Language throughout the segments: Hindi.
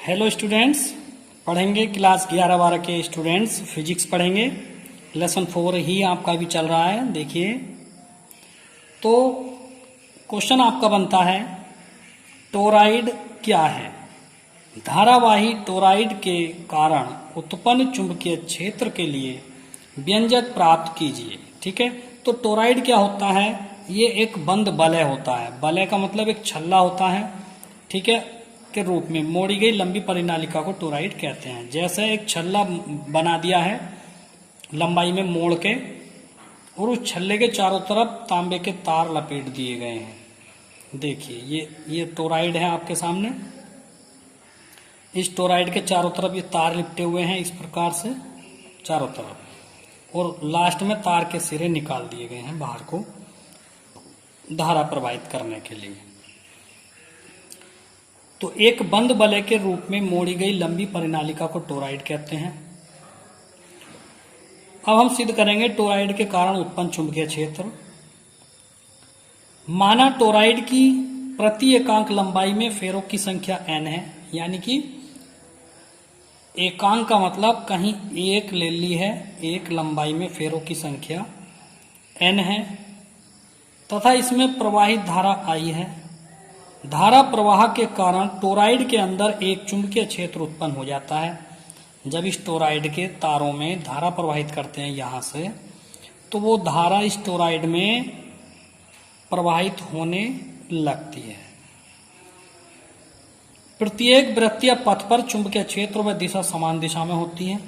हेलो स्टूडेंट्स, पढ़ेंगे क्लास 11-12 के स्टूडेंट्स फिजिक्स पढ़ेंगे। लेसन 4 ही आपका भी चल रहा है। देखिए, तो क्वेश्चन आपका बनता है टोरॉइड क्या है। धारावाही टोरॉइड के कारण उत्पन्न चुंबकीय क्षेत्र के लिए व्यंजक प्राप्त कीजिए। ठीक है, तो टोरॉइड क्या होता है? ये एक बंद वलय होता है। वलय का मतलब एक छल्ला होता है, ठीक है, के रूप में मोड़ी गई लंबी परिनालिका को टोरॉइड कहते हैं। जैसे एक छल्ला बना दिया है लंबाई में मोड़ के, और उस छल्ले के चारों तरफ तांबे के तार लपेट दिए गए हैं। देखिए, ये टोरॉइड है आपके सामने। इस टोरॉइड के चारों तरफ ये तार लिपटे हुए हैं इस प्रकार से चारों तरफ, और लास्ट में तार के सिरे निकाल दिए गए हैं बाहर को धारा प्रवाहित करने के लिए। तो एक बंद वलय के रूप में मोड़ी गई लंबी परिनालिका को टोरॉइड कहते हैं। अब हम सिद्ध करेंगे टोरॉइड के कारण उत्पन्न चुंबकीय क्षेत्र। माना टोरॉइड की प्रति एकांक लंबाई में फेरों की संख्या n है, यानी कि एकांक का मतलब कहीं एक ले ली है, एक लंबाई में फेरों की संख्या n है, तथा इसमें प्रवाहित धारा I है। धारा प्रवाह के कारण टोरॉइड के अंदर एक चुंबकीय क्षेत्र उत्पन्न हो जाता है। जब इस टोरॉइड के तारों में धारा प्रवाहित करते हैं यहां से, तो वो धारा इस टोरॉइड में प्रवाहित होने लगती है। प्रत्येक वृत्तीय पथ पर चुंबकीय क्षेत्र व दिशा समान दिशा में होती है,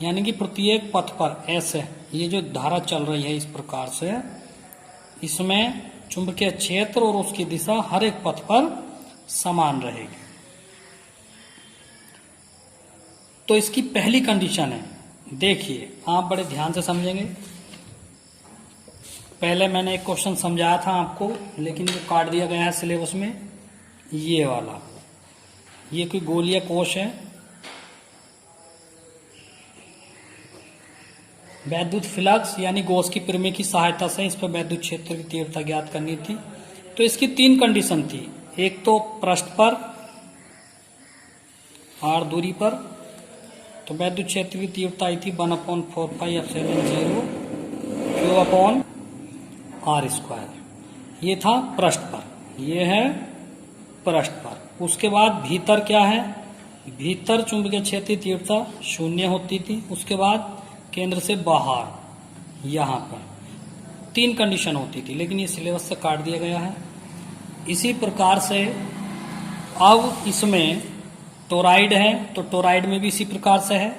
यानी कि प्रत्येक पथ पर ऐसे ये जो धारा चल रही है इस प्रकार से, इसमें चुंबकीय क्षेत्र और उसकी दिशा हर एक पथ पर समान रहेगी। तो इसकी पहली कंडीशन है, देखिए आप बड़े ध्यान से समझेंगे। पहले मैंने एक क्वेश्चन समझाया था आपको, लेकिन वो काट दिया गया है सिलेबस में। ये वाला, ये कोई गोलीय कोश है, वैद्युत फ्लक्स यानी गॉस की प्रमेय की सहायता से इस पर वैद्युत क्षेत्र की तीव्रता ज्ञात करनी थी। तो इसकी 3 कंडीशन थी। एक तो पृष्ठ पर r दूरी पर, तो वैद्युत क्षेत्र की तीव्रता आई थी 1/4πε0 Q/r²। ये था पृष्ठ पर, ये है पृष्ठ पर। उसके बाद भीतर क्या है? भीतर चुंबकीय क्षेत्र की तीव्रता 0 होती थी। उसके बाद केंद्र से बाहर यहां पर 3 कंडीशन होती थी, लेकिन ये सिलेबस से काट दिया गया है। इसी प्रकार से अब इसमें टोरॉइड है, तो टोरॉइड में भी इसी प्रकार से है।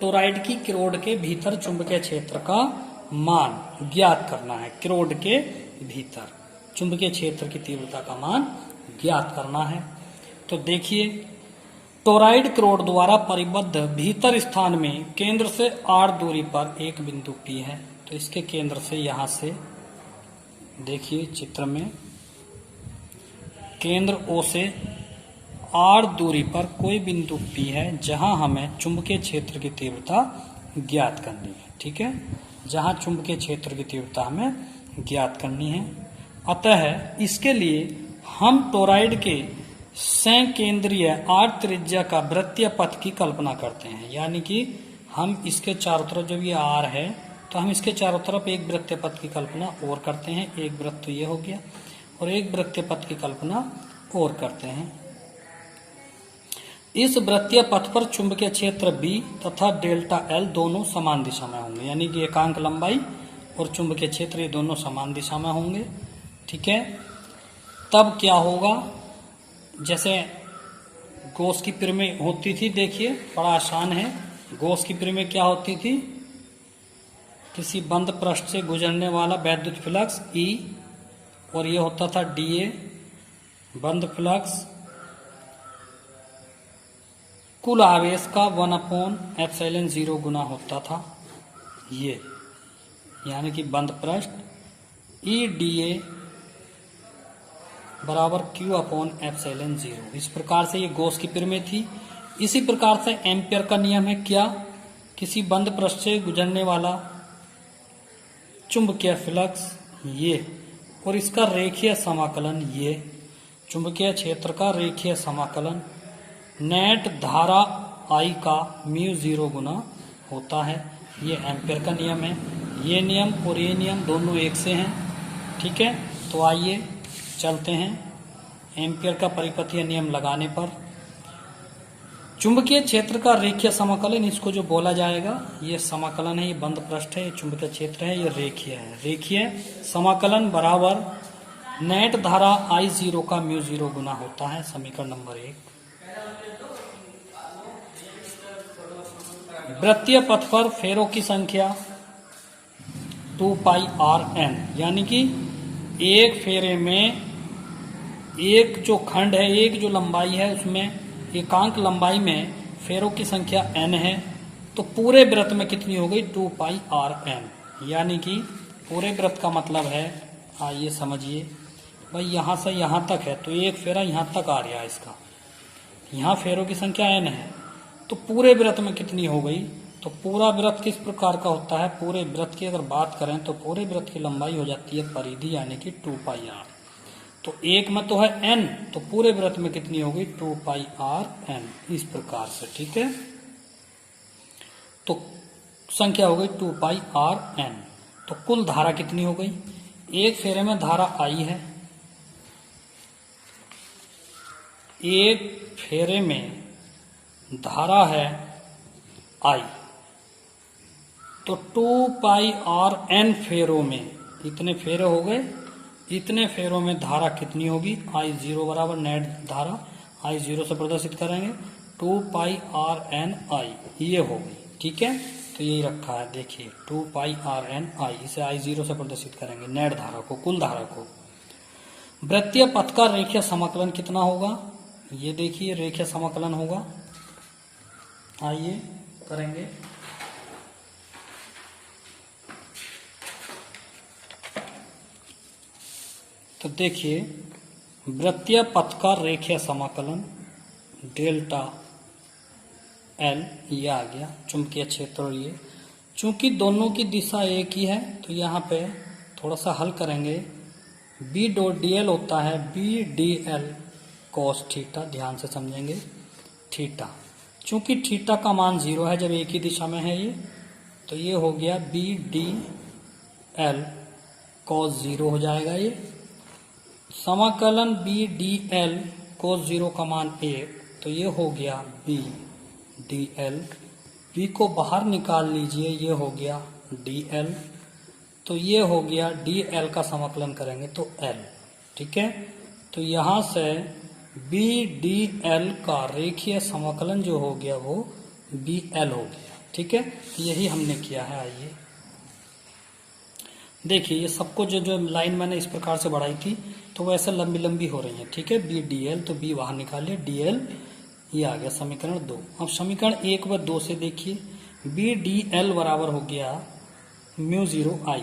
टोरॉइड की किरोड के भीतर चुंबकीय क्षेत्र का मान ज्ञात करना है। किरोड के भीतर चुंबकीय क्षेत्र की तीव्रता का मान ज्ञात करना है। तो देखिए, टोरॉइड किरोड द्वारा परिबद्ध भीतर स्थान में केंद्र से r दूरी पर एक बिंदु P है। तो इसके केंद्र से यहां से देखिए चित्र में, केंद्र O से r दूरी पर कोई बिंदु P है जहां हमें चुंबकीय क्षेत्र की तीव्रता ज्ञात करनी है। ठीक है, जहां चुंबकीय क्षेत्र की तीव्रता हमें ज्ञात करनी है। अतः इसके लिए हम टोरॉइड के संकेंद्रीय r त्रिज्या का वृत्तीय पथ की कल्पना करते हैं। यानी कि हम इसके चारों तरफ, जब ये r है तो हम इसके चारों तरफ एक वृत्तीय पथ की कल्पना और करते हैं। एक वृत्त तो ये हो गया, और एक वृत्तीय पथ की कल्पना और करते हैं। इस वृत्तीय पथ पर चुंबकीय क्षेत्र B तथा डेल्टा L दोनों समान दिशा में होंगे, यानी कि एकांक लंबाई और चुंबकीय क्षेत्र ये दोनों समान दिशा में होंगे। ठीक है, तब क्या होगा? जैसे गॉस की प्रमेय होती थी, देखिए बड़ा आसान है। गॉस की प्रमेय क्या होती थी? किसी बंद पृष्ठ से गुजरने वाला वैद्युत फ्लक्स E, और ये होता था dA बंद फ्लक्स कुल आवेश का 1/ε0 गुना होता था ये, यानी कि बंद पृष्ठ E dA बराबर Q/ε0। इस प्रकार से ये गॉस की प्रमेय थी। इसी प्रकार से एम्पियर का नियम है क्या? किसी बंद पृष्ठ से गुजरने वाला चुंबकीय फ्लक्स ये, और इसका रेखीय समाकलन ये, चुंबकीय क्षेत्र का रेखीय समाकलन नेट धारा I का म्यू 0 गुना होता है। ये एम्पियर का नियम है। ये नियम और ये नियम दोनों एक से हैं, ठीक है। तो आइए चलते हैं एम्पियर का परिपथीय नियम लगाने पर। चुंबकीय क्षेत्र का रेखीय समाकलन, इसको जो बोला जाएगा ये समाकलन है, ये बंद पृष्ठ है, ये चुंबकीय क्षेत्र है, ये रेखीय है। रेखीय समाकलन बराबर नेट धारा I0 का म्यू 0 गुना होता है। समीकरण नंबर 1। वृत्तीय पथ पर फेरों की संख्या 2πrn, यानी कि एक फेरे में एक जो खंड है, एक जो लंबाई है, उसमें एकांक लंबाई में फेरों की संख्या n है। तो पूरे वृत्त में कितनी हो गई? 2πrn, यानी कि पूरे वृत्त का मतलब है, आइए समझिए भाई, यहां से यहां तक है तो एक फेरा यहां तक आ रहा है इसका, यहां फेरों की संख्या n है। तो पूरे वृत्त में कितनी हो गई? तो पूरा वृत्त किस प्रकार का होता है? पूरे वृत्त की अगर बात करें तो पूरे वृत्त की लंबाई हो जाती है परिधि, यानी कि 2πr। तो एक में तो है n, तो पूरे वृत्त में कितनी हो गई? 2πrn, इस प्रकार से, ठीक है। तो संख्या हो गई 2πrn। तो कुल धारा कितनी हो गई? एक फेरे में धारा I है, एक फेरे में धारा है I, तो 2πrn फेरों में, इतने फेरे हो गए, इतने फेरों में धारा कितनी होगी? I0 बराबर नेट धारा I0 से प्रदर्शित करेंगे 2πrni, ये होगी, ठीक है। तो यही रखा है, देखिए 2πrni, इसे I0 से प्रदर्शित करेंगे नेट धारा को, कुल धारा को। वृत्तीय पथ का रेखीय समाकलन कितना होगा? ये देखिए रेखीय समाकलन होगा, आइए करेंगे। तो देखिए वृत्तीय पथ का रेखीय समाकलन डेल्टा L, ये आ गया चुंबकीय क्षेत्र। और ये चूंकि दोनों की दिशा एक ही है तो यहाँ पे थोड़ा सा हल करेंगे। B डॉट dl होता है B dl cos थीटा, ध्यान से समझेंगे थीटा। चूंकि थीटा का मान 0 है जब एक ही दिशा में है ये, तो ये हो गया B dl cos 0 हो जाएगा। ये समाकलन B dl cos 0 का मान 1, तो ये हो गया B dl, B को बाहर निकाल लीजिए, ये हो गया dl, तो ये हो गया dl का समाकलन करेंगे तो L, ठीक है। तो यहाँ से B dl का रेखीय समाकलन जो हो गया वो BL हो गया, ठीक है। तो यही हमने किया है। आइए देखिए, ये सबको जो लाइन मैंने इस प्रकार से बढ़ाई थी तो वो ऐसे लंबी लंबी हो रही है, ठीक है। B dl, तो B बाहर निकालिए, dl ये आ गया समीकरण 2। अब समीकरण 1 व 2 से देखिए, B dl बराबर हो गया म्यू 0 I,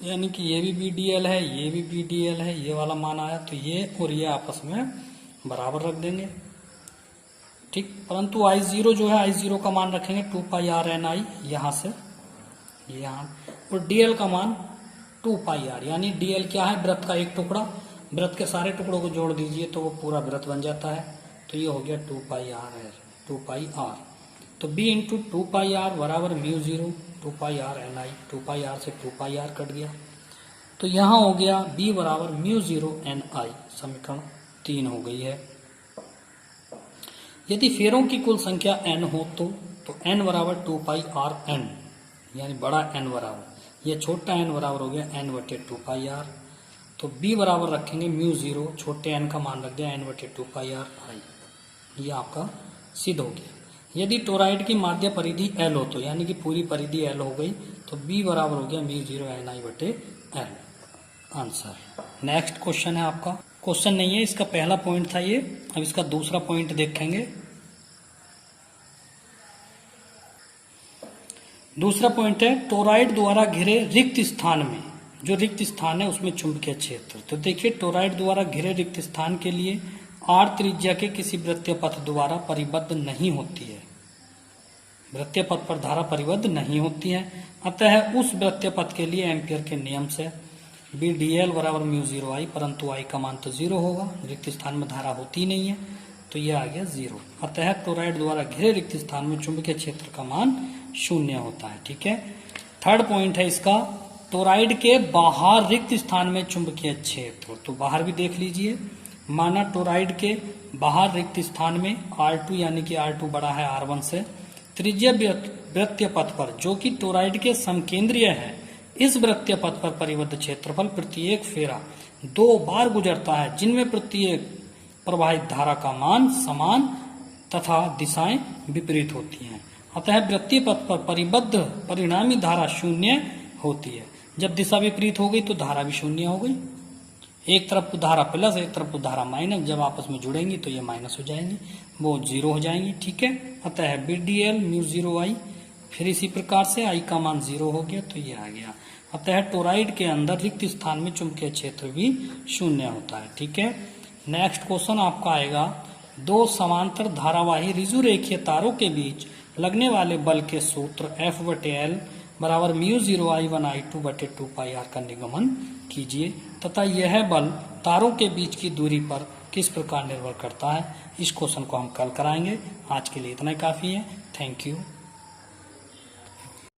यानी कि ये भी B dl है, ये भी B dl है, ये वाला मान आया, तो ये और ये आपस में बराबर रख देंगे, ठीक। परंतु I0 जो है, I0 का मान रखेंगे 2πrni यहाँ से, ये यहाँ, और dl का मान 2πr, यानी dl क्या है? वृत्त का एक टुकड़ा, वृत्त के सारे टुकड़ों को जोड़ दीजिए तो वो पूरा वृत्त बन जाता है। तो ये हो गया 2πr। तो b इंटू 2πr बराबर म्यू 0 2πrni, 2πr से 2πr कट गया, तो यहाँ हो गया b बराबर म्यू 0 ni, समीकरण 3 हो गई है। यदि फेरों की कुल संख्या n हो तो n बराबर 2πrn, यानी बड़ा n बराबर, ये छोटा n बराबर हो गया n बटे 2πr। तो b बराबर रखेंगे म्यू 0, छोटे n का मान रख दिया n बटे 2πr, ये आपका सिद्ध हो गया। यदि टोराइड की माध्य परिधि L हो तो, यानी कि पूरी परिधि L हो गई, तो B बराबर हो गया म्यू 0 ni बटे L, आंसर। नेक्स्ट क्वेश्चन है आपका, क्वेश्चन नहीं है, इसका पहला पॉइंट था ये। अब इसका दूसरा पॉइंट देखेंगे। दूसरा पॉइंट है टोराइड द्वारा घिरे रिक्त स्थान में, जो रिक्त स्थान है उसमें चुंबकीय क्षेत्र। तो देखिए टोराइड द्वारा घिरे रिक्त स्थान के लिए r त्रिज्या के किसी वृत्तीय पथ द्वारा परिबद्ध नहीं होती है, वृत्तीय पथ पर धारा परिबद्ध नहीं होती है। अतः उस वृत्तीय पथ के लिए एम्पियर के नियम से B dl बराबर म्यू 0 I, परंतु I का मान तो 0 होगा, रिक्त स्थान में धारा होती नहीं है, तो ये आ गया 0। अतः टोरॉइड द्वारा घिरे रिक्त स्थान में चुंबकीय क्षेत्र का मान 0 होता है। ठीक है। थर्ड पॉइंट है इसका, टोरॉइड के बाहर रिक्त स्थान में चुंबकीय क्षेत्र। तो बाहर भी देख लीजिए, माना टोरॉइड के बाहर रिक्त स्थान में R2 यानी कि R2 बड़ा है R1 से, त्रिज्यीय वृत्तीय पथ पर जो कि टोरॉइड के समकेंद्रीय है, इस वृत्तीय पथ पर परिबद्ध क्षेत्रफल प्रत्येक फेरा 2 बार गुजरता है, जिनमें प्रत्येक प्रवाहित धारा का मान समान तथा दिशाएं विपरीत होती हैं। अतः वृत्तीय पथ पर परिबद्ध परिणामी धारा 0 होती है। जब दिशा विपरीत हो गई तो धारा भी 0 हो गई। एक तरफ धारा प्लस, एक तरफ धारा माइनस, जब आपस में जुड़ेंगी तो ये माइनस हो जाएंगी, वो 0 हो जाएंगी। ठीक है। अतः BDL म्यू 0I, फिर इसी प्रकार से I का मान 0 हो गया तो ये आ गया। अतः टोरॉइड के अंदर रिक्त स्थान में चुंबकीय क्षेत्र भी 0 होता है। ठीक है। नेक्स्ट क्वेश्चन आपका आएगा, 2 समांतर धारावाही ऋजु रेखीय तारों के बीच लगने वाले बल के सूत्र F/L बराबर म्यू 0I1I2/2πr का निगमन कीजिए तथा यह बल तारों के बीच की दूरी पर किस प्रकार निर्भर करता है। इस क्वेश्चन को हम कल कराएंगे। आज के लिए इतना ही काफी है। Thank you.